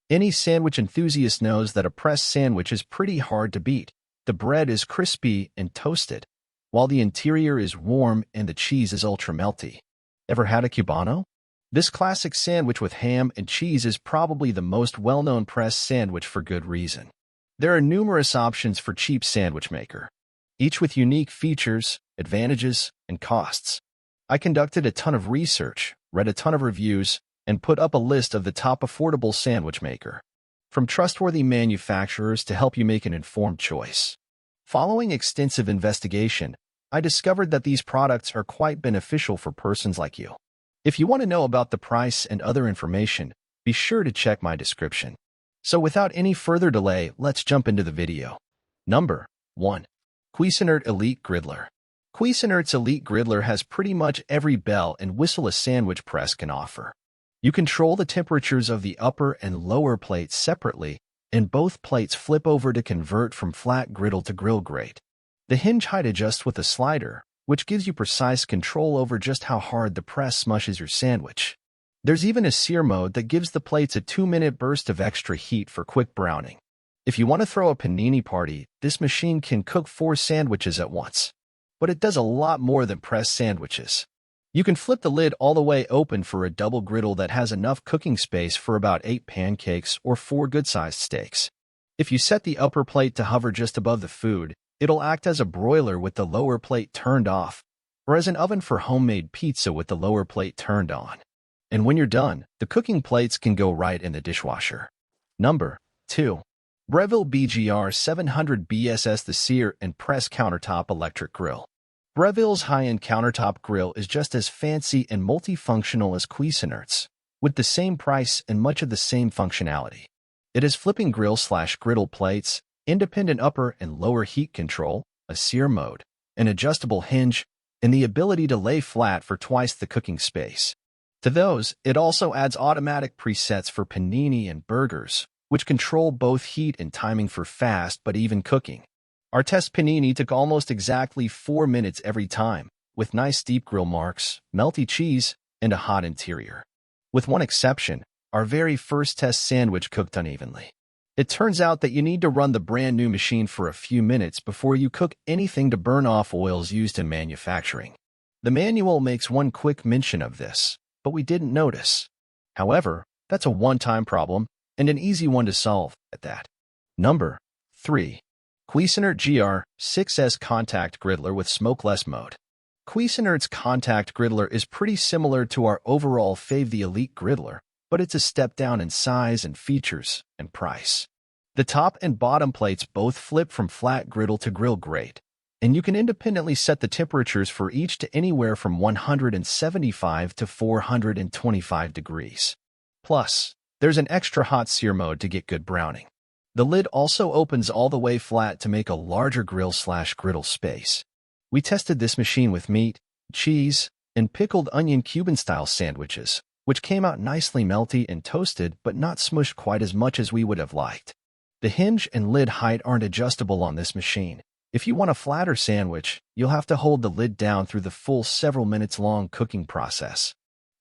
Any sandwich enthusiast knows that a pressed sandwich is pretty hard to beat. The bread is crispy and toasted, while the interior is warm and the cheese is ultra melty. Ever had a cubano? This classic sandwich with ham and cheese is probably the most well-known pressed sandwich for good reason. There are numerous options for cheap sandwich maker, each with unique features, advantages, and costs. I conducted a ton of research, read a ton of reviews, and put up a list of the top affordable sandwich maker, from trustworthy manufacturers to help you make an informed choice. Following extensive investigation, I discovered that these products are quite beneficial for persons like you. If you want to know about the price and other information, be sure to check my description. So without any further delay, let's jump into the video. Number 1. Cuisinart Elite Griddler. Cuisinart's Elite Griddler has pretty much every bell and whistle a sandwich press can offer. You control the temperatures of the upper and lower plates separately, and both plates flip over to convert from flat griddle to grill grate. The hinge height adjusts with a slider, which gives you precise control over just how hard the press smushes your sandwich. There's even a sear mode that gives the plates a 2-minute burst of extra heat for quick browning. If you want to throw a panini party, this machine can cook 4 sandwiches at once. But it does a lot more than press sandwiches. You can flip the lid all the way open for a double griddle that has enough cooking space for about 8 pancakes or 4 good-sized steaks. If you set the upper plate to hover just above the food, it'll act as a broiler with the lower plate turned off, or as an oven for homemade pizza with the lower plate turned on. And when you're done, the cooking plates can go right in the dishwasher. Number 2. Breville BGR 700 BSS The Sear and Press Countertop Electric Grill. Breville's high-end countertop grill is just as fancy and multifunctional as Cuisinart's, with the same price and much of the same functionality. It has flipping grill/griddle plates, independent upper and lower heat control, a sear mode, an adjustable hinge, and the ability to lay flat for twice the cooking space. To those, it also adds automatic presets for panini and burgers, which control both heat and timing for fast but even cooking. Our test panini took almost exactly 4 minutes every time, with nice deep grill marks, melty cheese, and a hot interior. With one exception, our very first test sandwich cooked unevenly. It turns out that you need to run the brand new machine for a few minutes before you cook anything to burn off oils used in manufacturing. The manual makes one quick mention of this, but we didn't notice. However, that's a one-time problem and an easy one to solve at that. Number 3. Cuisinart GR6S Contact Griddler with Smokeless Mode. Cuisinart's Contact Griddler is pretty similar to our overall fave, the Elite Griddler, but it's a step down in size and features and price. The top and bottom plates both flip from flat griddle to grill grate, and you can independently set the temperatures for each to anywhere from 175 to 425 degrees. Plus, there's an extra hot sear mode to get good browning. The lid also opens all the way flat to make a larger grill/griddle space. We tested this machine with meat, cheese, and pickled onion Cuban-style sandwiches, which came out nicely melty and toasted but not smushed quite as much as we would have liked. The hinge and lid height aren't adjustable on this machine. If you want a flatter sandwich, you'll have to hold the lid down through the full several minutes long cooking process.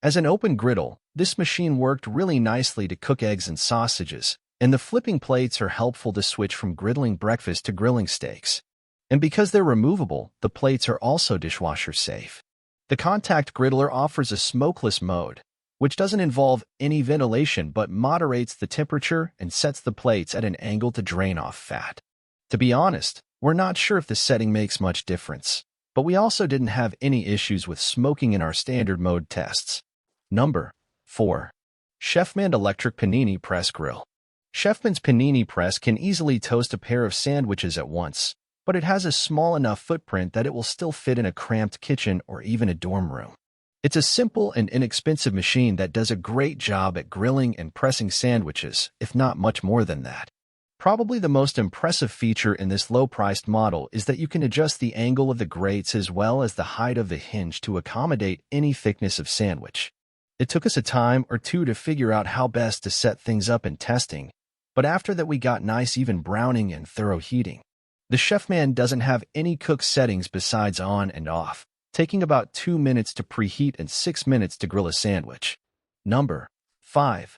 As an open griddle, this machine worked really nicely to cook eggs and sausages, and the flipping plates are helpful to switch from griddling breakfast to grilling steaks. And because they're removable, the plates are also dishwasher safe. The Contact Griddler offers a smokeless mode, which doesn't involve any ventilation but moderates the temperature and sets the plates at an angle to drain off fat. To be honest, we're not sure if the setting makes much difference, but we also didn't have any issues with smoking in our standard mode tests. Number 4. Chefman Electric Panini Press Grill. Chefman's panini press can easily toast a pair of sandwiches at once, but it has a small enough footprint that it will still fit in a cramped kitchen or even a dorm room. It's a simple and inexpensive machine that does a great job at grilling and pressing sandwiches, if not much more than that. Probably the most impressive feature in this low-priced model is that you can adjust the angle of the grates as well as the height of the hinge to accommodate any thickness of sandwich. It took us a time or two to figure out how best to set things up in testing, but after that we got nice even browning and thorough heating. The Chefman doesn't have any cook settings besides on and off, taking about 2 minutes to preheat and 6 minutes to grill a sandwich. Number 5.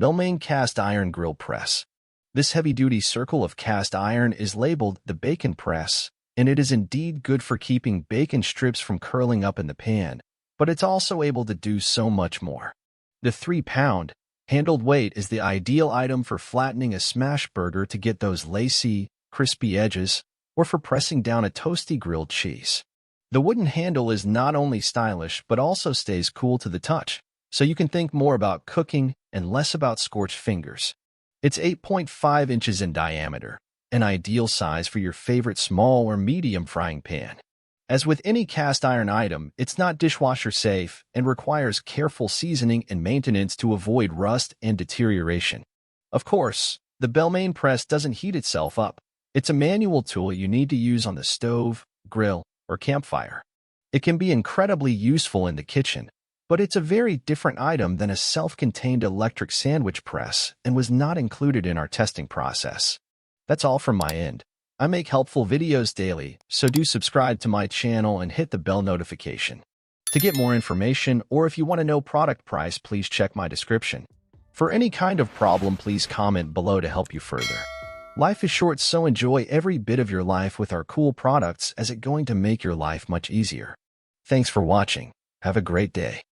Bellemain Cast Iron Grill Press. This heavy-duty circle of cast iron is labeled the bacon press, and it is indeed good for keeping bacon strips from curling up in the pan, but it's also able to do so much more. The 3-pound handled weight is the ideal item for flattening a smash burger to get those lacy, crispy edges, or for pressing down a toasty grilled cheese. The wooden handle is not only stylish but also stays cool to the touch, so you can think more about cooking and less about scorched fingers. It's 8.5 inches in diameter, an ideal size for your favorite small or medium frying pan. As with any cast iron item, it's not dishwasher safe and requires careful seasoning and maintenance to avoid rust and deterioration. Of course, the Bellemain press doesn't heat itself up. It's a manual tool you need to use on the stove, grill, or campfire. It can be incredibly useful in the kitchen, but it's a very different item than a self-contained electric sandwich press and was not included in our testing process. That's all from my end. I make helpful videos daily, so do subscribe to my channel and hit the bell notification. To get more information, or if you want to know product price, please check my description. For any kind of problem, please comment below to help you further. Life is short, so enjoy every bit of your life with our cool products, as it's going to make your life much easier. Thanks for watching. Have a great day.